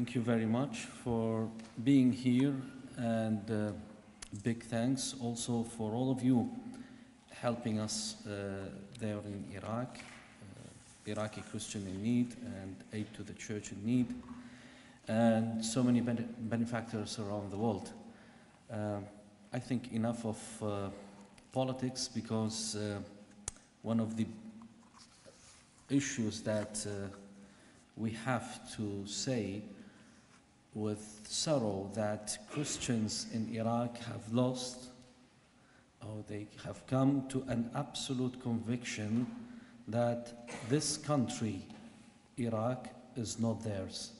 Thank you very much for being here, and big thanks also for all of you helping us there in Iraq, Iraqi Christian in need, and aid to the church in need, and so many benefactors around the world. I think enough of politics, because one of the issues that we have to say with sorrow that Christians in Iraq have lost, or they have come to an absolute conviction that this country, Iraq, is not theirs.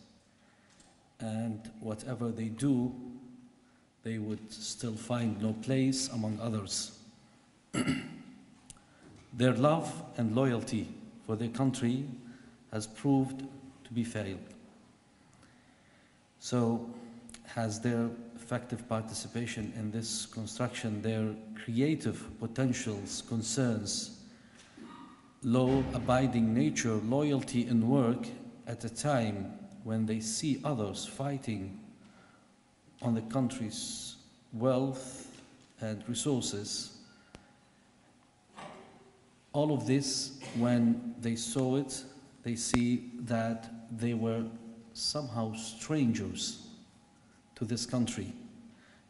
And whatever they do, they would still find no place among others. Their love and loyalty for their country has proved to be failed. So has their effective participation in this construction, their creative potentials, concerns, law-abiding nature, loyalty in work at a time when they see others fighting on the country's wealth and resources. All of this, when they saw it, they see that they were somehow strangers to this country.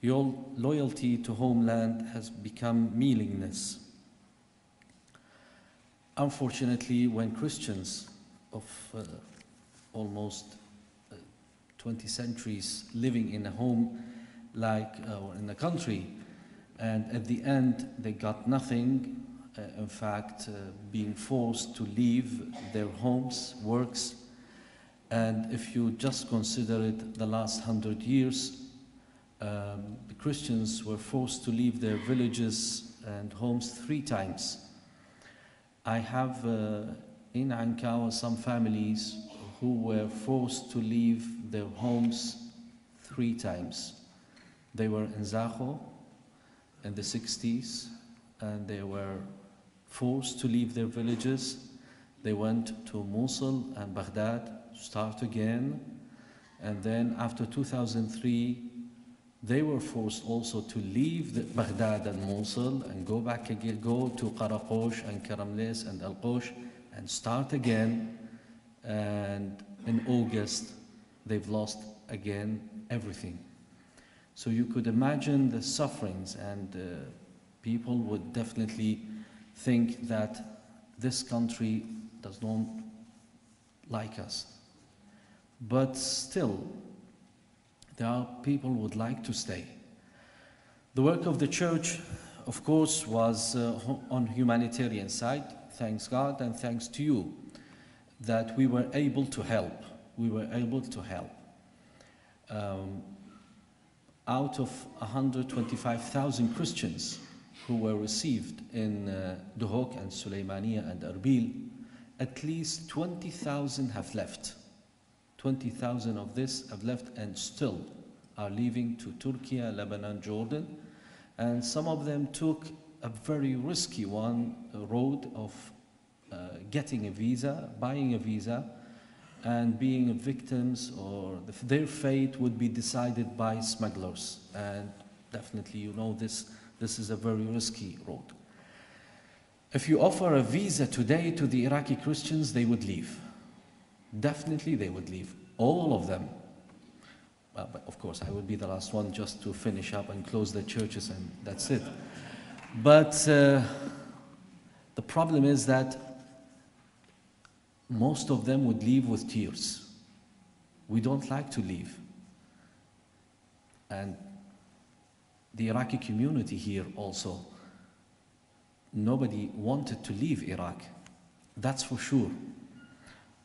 Your loyalty to homeland has become meaningless. Unfortunately, when Christians of almost 20 centuries living in a home like or in a country, and at the end they got nothing, in fact being forced to leave their homes, works, and if you just consider it the last 100 years, the Christians were forced to leave their villages and homes 3 times. I have in Ankawa some families who were forced to leave their homes 3 times. They were in Zaho in the 60s, and they were forced to leave their villages. They went to Mosul and Baghdad to start again, and then after 2003 they were forced also to leave Baghdad and Mosul and go back again, go to Qaraqosh and Karamles and Al-Qosh and start again. And in August they've lost again everything. So you could imagine the sufferings, and people would definitely think that this country does not like us. But still, there are people who would like to stay. The work of the church, of course, was on humanitarian side. Thanks God and thanks to you that we were able to help. We were able to help. Out of 125,000 Christians who were received in Duhok and Suleymaniya and Erbil, at least 20,000 have left. 20,000 of this have left and still are leaving to Turkey, Lebanon, Jordan, and some of them took a very risky road of getting a visa, buying a visa, and being victims, or their fate would be decided by smugglers. And definitely, you know, this is a very risky road. If you offer a visa today to the Iraqi Christians, they would leave. Definitely they would leave, all of them. But of course, I would be the last one just to finish up and close the churches, and that's it. But the problem is that most of them would leave with tears. We don't like to leave. And the Iraqi community here also, nobody wanted to leave Iraq, that's for sure.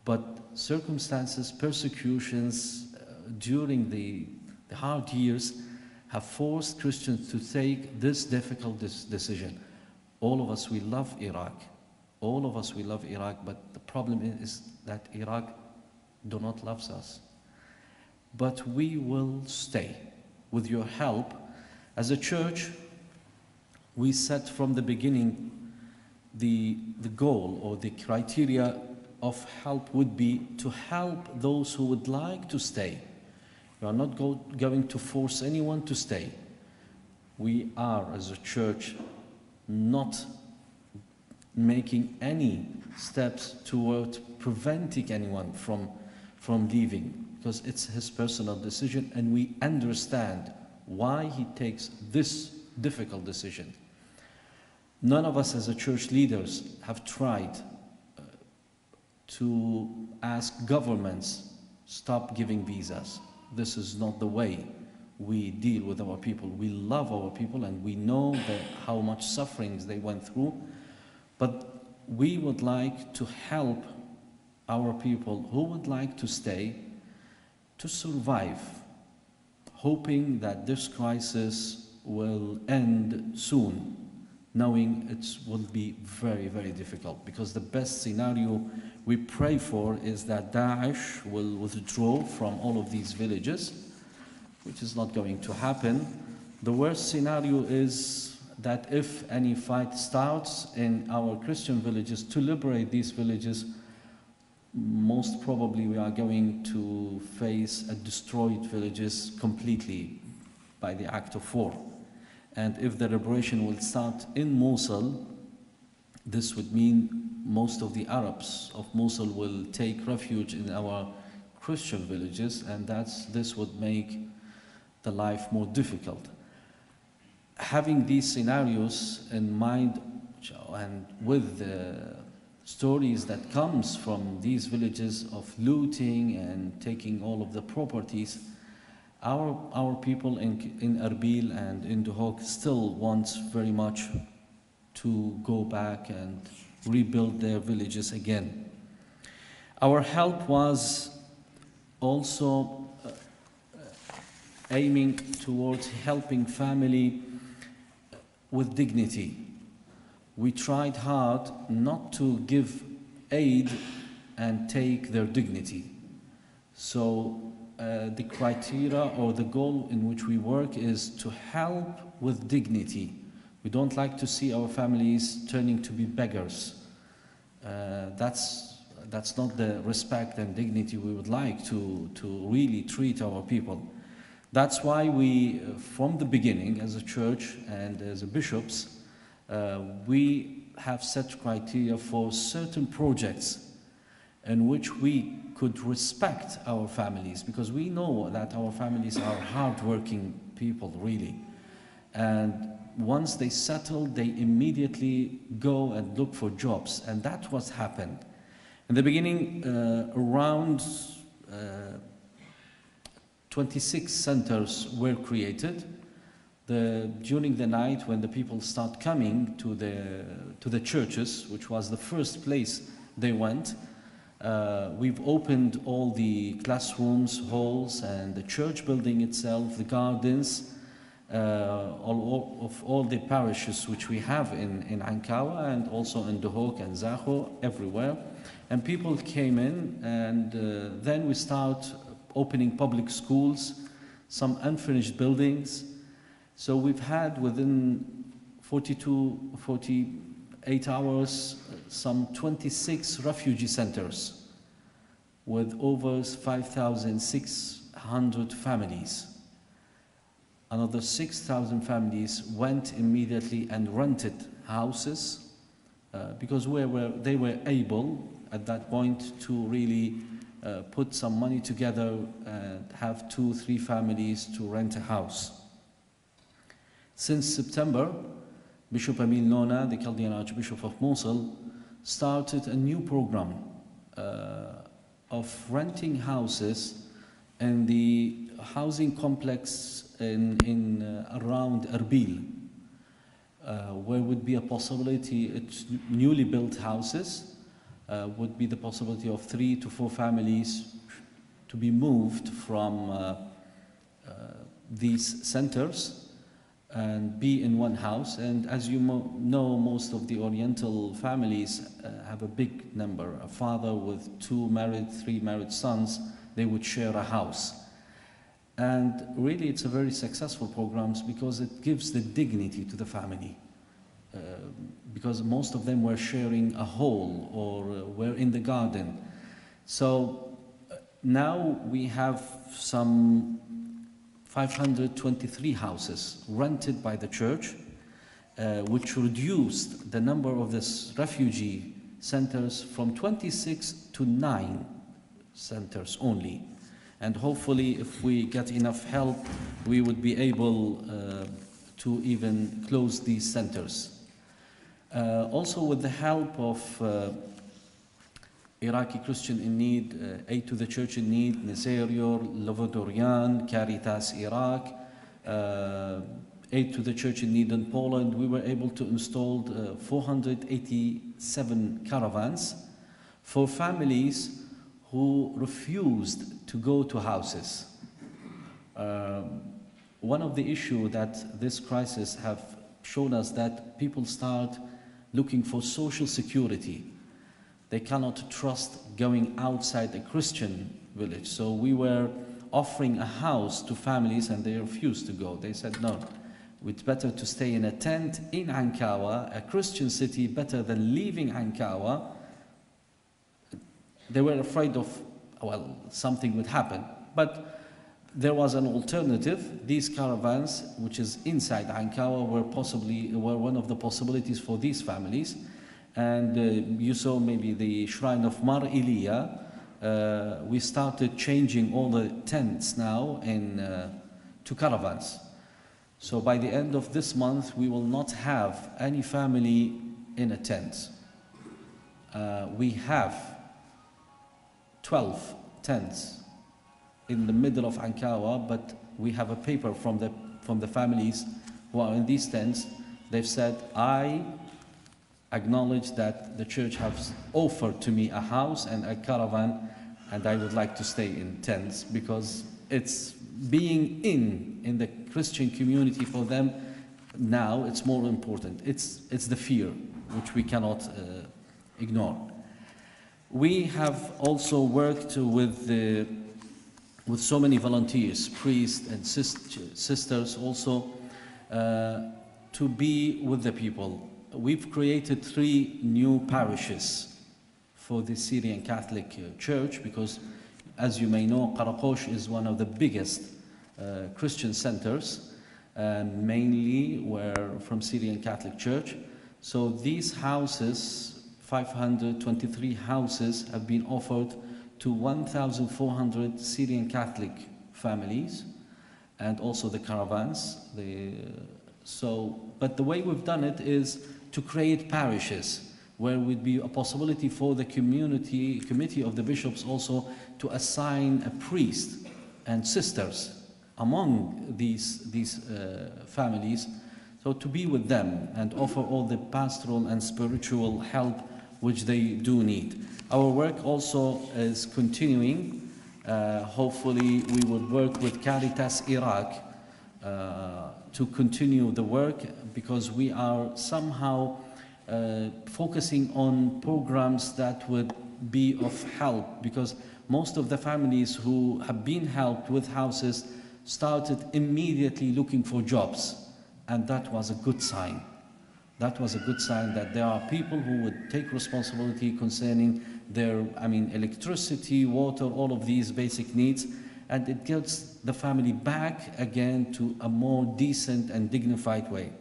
But circumstances, persecutions during the hard years have forced Christians to take this difficult decision. All of us, we love Iraq. All of us, we love Iraq, but the problem is that Iraq do not love us. But we will stay. With your help, as a church, we set from the beginning the goal or the criteria of help would be to help those who would like to stay. We are not going to force anyone to stay. We are, as a church, not making any steps toward preventing anyone from leaving, because it's his personal decision, and we understand why he takes this difficult decision. None of us as a church leaders have tried to ask governments, stop giving visas. This is not the way we deal with our people. We love our people, and we know how much sufferings they went through, but we would like to help our people who would like to stay to survive, hoping that this crisis will end soon, knowing it will be very, very difficult, because the best scenario we pray for is that Daesh will withdraw from all of these villages, which is not going to happen. The worst scenario is that if any fight starts in our Christian villages to liberate these villages, most probably we are going to face a destroyed villages completely by the act of war. And if the liberation will start in Mosul, this would mean most of the Arabs of Mosul will take refuge in our Christian villages, and this would make the life more difficult. Having these scenarios in mind, and with the stories that comes from these villages of looting and taking all of the properties, our people in Erbil and in Duhok still wants very much to go back and rebuild their villages again. Our help was also aiming towards helping family with dignity. We tried hard not to give aid and take their dignity. So the criteria or the goal in which we work is to help with dignity. We don't like to see our families turning to be beggars. That's not the respect and dignity we would like to really treat our people. That's why we, from the beginning, as a church and as bishops, we have set criteria for certain projects in which we could respect our families, because we know that our families are hard-working people, really. And once they settle, they immediately go and look for jobs, and that's what happened. In the beginning, around 26 centers were created. During the night, when the people start coming to the churches, which was the first place they went, we've opened all the classrooms, halls, and the church building itself, the gardens, of all the parishes which we have in Ankawa, and also in Duhok and Zaho, everywhere. And people came in, and then we start opening public schools, some unfinished buildings. So we've had within 48 hours some 26 refugee centers with over 5,600 families. Another 6,000 families went immediately and rented houses because they were able at that point to really put some money together and have 2-3 families to rent a house. Since September, Bishop Emil Nona, the Chaldean Archbishop of Mosul, started a new program of renting houses in the housing complex in around Erbil, where would be a possibility, it's newly built houses, would be the possibility of 3 to 4 families to be moved from these centers and be in one house. And as you know, most of the Oriental families have a big number. A father with 2 married, 3 married sons, they would share a house. And really it's a very successful program because it gives the dignity to the family. Because most of them were sharing a hall or were in the garden. So now we have some 523 houses rented by the church, which reduced the number of this refugee centers from 26 to 9 centers only. And hopefully, if we get enough help, we would be able to even close these centers. Also, with the help of Iraqi Christian in Need, Aid to the Church in Need, Niserior, Lovodorian, Caritas Iraq, Aid to the Church in Need in Poland, we were able to install 487 caravans for families who refused to go to houses. One of the issues that this crisis have shown us that people start looking for social security. They cannot trust going outside a Christian village. So we were offering a house to families and they refused to go. They said, no, it's better to stay in a tent in Ankawa, a Christian city, better than leaving Ankawa. They were afraid of, well, something would happen. But there was an alternative. These caravans, which is inside Ankawa, were one of the possibilities for these families. And you saw maybe the shrine of Mar Iliya. We started changing all the tents now to caravans. So by the end of this month, we will not have any family in a tent. We have 12 tents in the middle of Ankawa, but we have a paper from the families who are in these tents. They've said, I acknowledge that the church has offered to me a house and a caravan, and I would like to stay in tents because it's being in the Christian community for them now. It's more important. It's the fear which we cannot ignore. We have also worked with so many volunteers, priests and sisters also, to be with the people. We've created 3 new parishes for the Syrian Catholic Church because, as you may know, Karakosh is one of the biggest Christian centers, mainly from Syrian Catholic Church. So these houses, 523 houses, have been offered to 1,400 Syrian Catholic families, and also the caravans. But the way we've done it is to create parishes where would be a possibility for the committee of the bishops also to assign a priest and sisters among these families, so to be with them and offer all the pastoral and spiritual help which they do need. Our work also is continuing. Hopefully we will work with Caritas Iraq to continue the work, because we are somehow focusing on programs that would be of help, because most of the families who have been helped with houses started immediately looking for jobs, and that was a good sign. That was a good sign that there are people who would take responsibility concerning their, electricity, water, all of these basic needs, and it gets the family back again to a more decent and dignified way.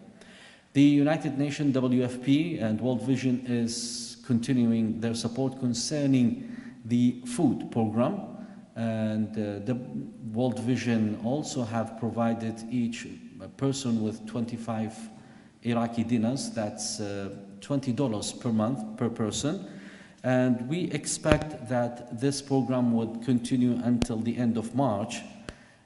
The United Nations, WFP, and World Vision is continuing their support concerning the food program, and the World Vision also have provided each person with 25 Iraqi dinars. That's $20 per month per person. And we expect that this program would continue until the end of March.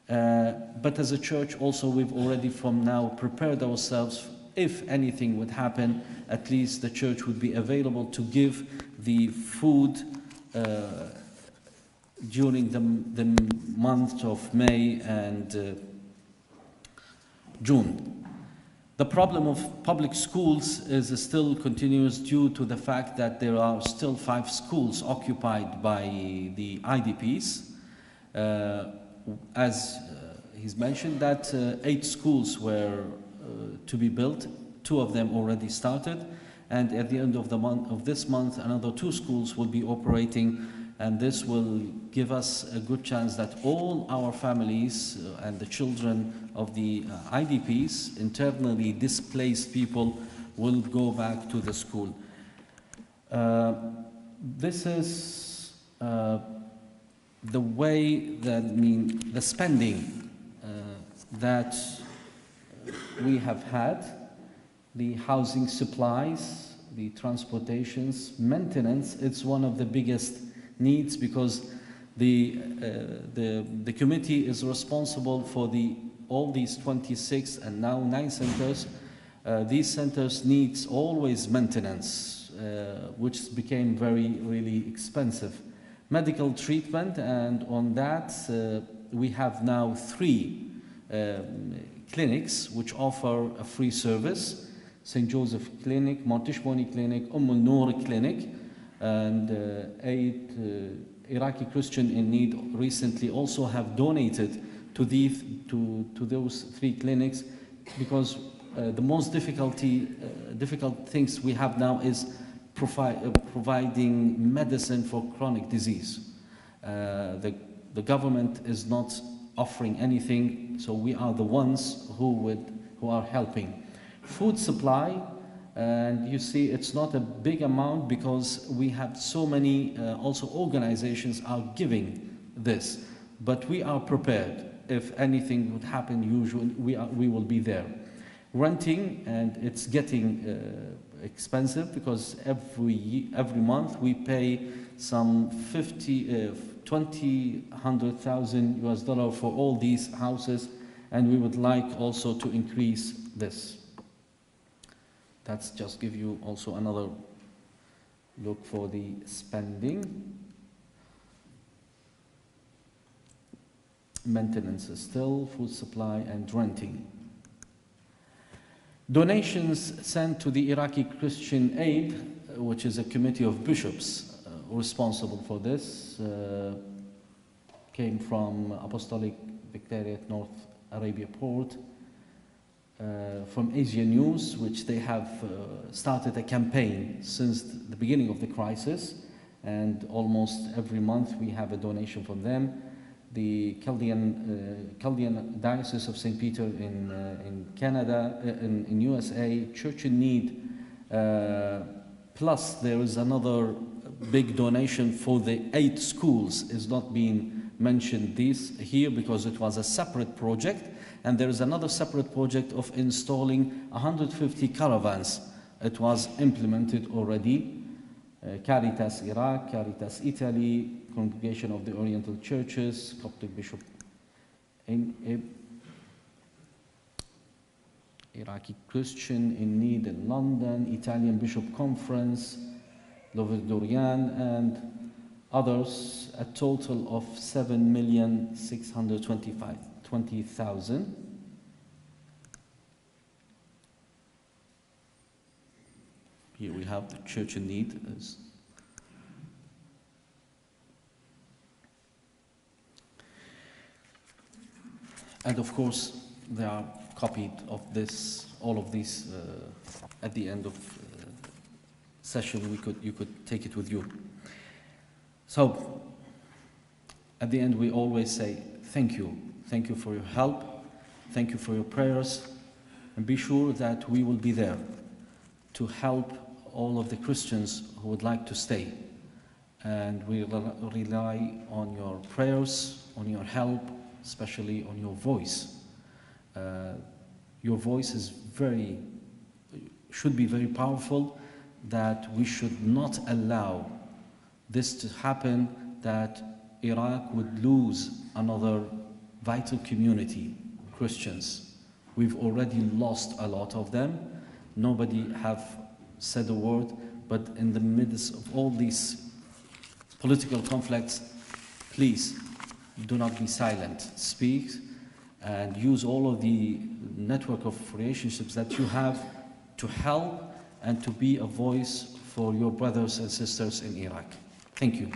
But as a church also, we've already from now prepared ourselves. If anything would happen, at least the church would be available to give the food during the month of May and June. The problem of public schools is still continuous due to the fact that there are still 5 schools occupied by the IDPs. As he's mentioned, that 8 schools were to be built. 2 of them already started, and at the end of this month, another 2 schools will be operating. and this will give us a good chance that all our families and the children of the IDPs, internally displaced people, will go back to the school. This is the way that, the spending that we have had, the housing supplies, the transportations, maintenance. It's one of the biggest needs, because the committee is responsible for all these 26 and now 9 centers. These centers needs always maintenance, which became really expensive. Medical treatment, and on that we have now 3 clinics which offer a free service: St. Joseph Clinic, Montishboni Clinic, Noor Clinic, and 8 Iraqi Christian in need recently also have donated to those 3 clinics, because the most difficult things we have now is providing medicine for chronic disease. The government is not offering anything, so we are the ones who are helping. Food supply, and you see it's not a big amount, because we have so many also organizations are giving this, but we are prepared. If anything would happen, usually we will be there. Renting, and it's getting expensive, because every month we pay some $100,000 for all these houses, and we would like also to increase this. That's just give you also another look for the spending. Maintenance is still, food supply and renting. Donations sent to the Iraqi Christian Aid, which is a committee of bishops responsible for this, came from Apostolic Vicariate North Arabia Port, from Asia News, which they have started a campaign since the beginning of the crisis, and almost every month we have a donation from them. The Chaldean Diocese of St. Peter in Canada, in USA, Church in Need, plus there is another big donation for the 8 schools. Is not being mentioned this here because it was a separate project, and there is another separate project of installing 150 caravans. It was implemented already. Caritas Iraq, Caritas Italy, Congregation of the Oriental Churches, Coptic Bishop in Iraqi Christian in Need in London, Italian Bishop Conference, Lovedorian, and others, a total of 7,620,000. Here we have the Church in Need. And of course, they are copied of this, all of these, at the end of session. You could take it with you. So, at the end, we always say thank you. Thank you for your help. Thank you for your prayers. And be sure that we will be there to help all of the Christians who would like to stay. And we rely on your prayers, on your help, especially on your voice. Your voice is should be very powerful, that we should not allow this to happen, that Iraq would lose another vital community, Christians. We've already lost a lot of them. Nobody have said a word, but in the midst of all these political conflicts, please do not be silent. Speak and use all of the network of relationships that you have to help and to be a voice for your brothers and sisters in Iraq. Thank you.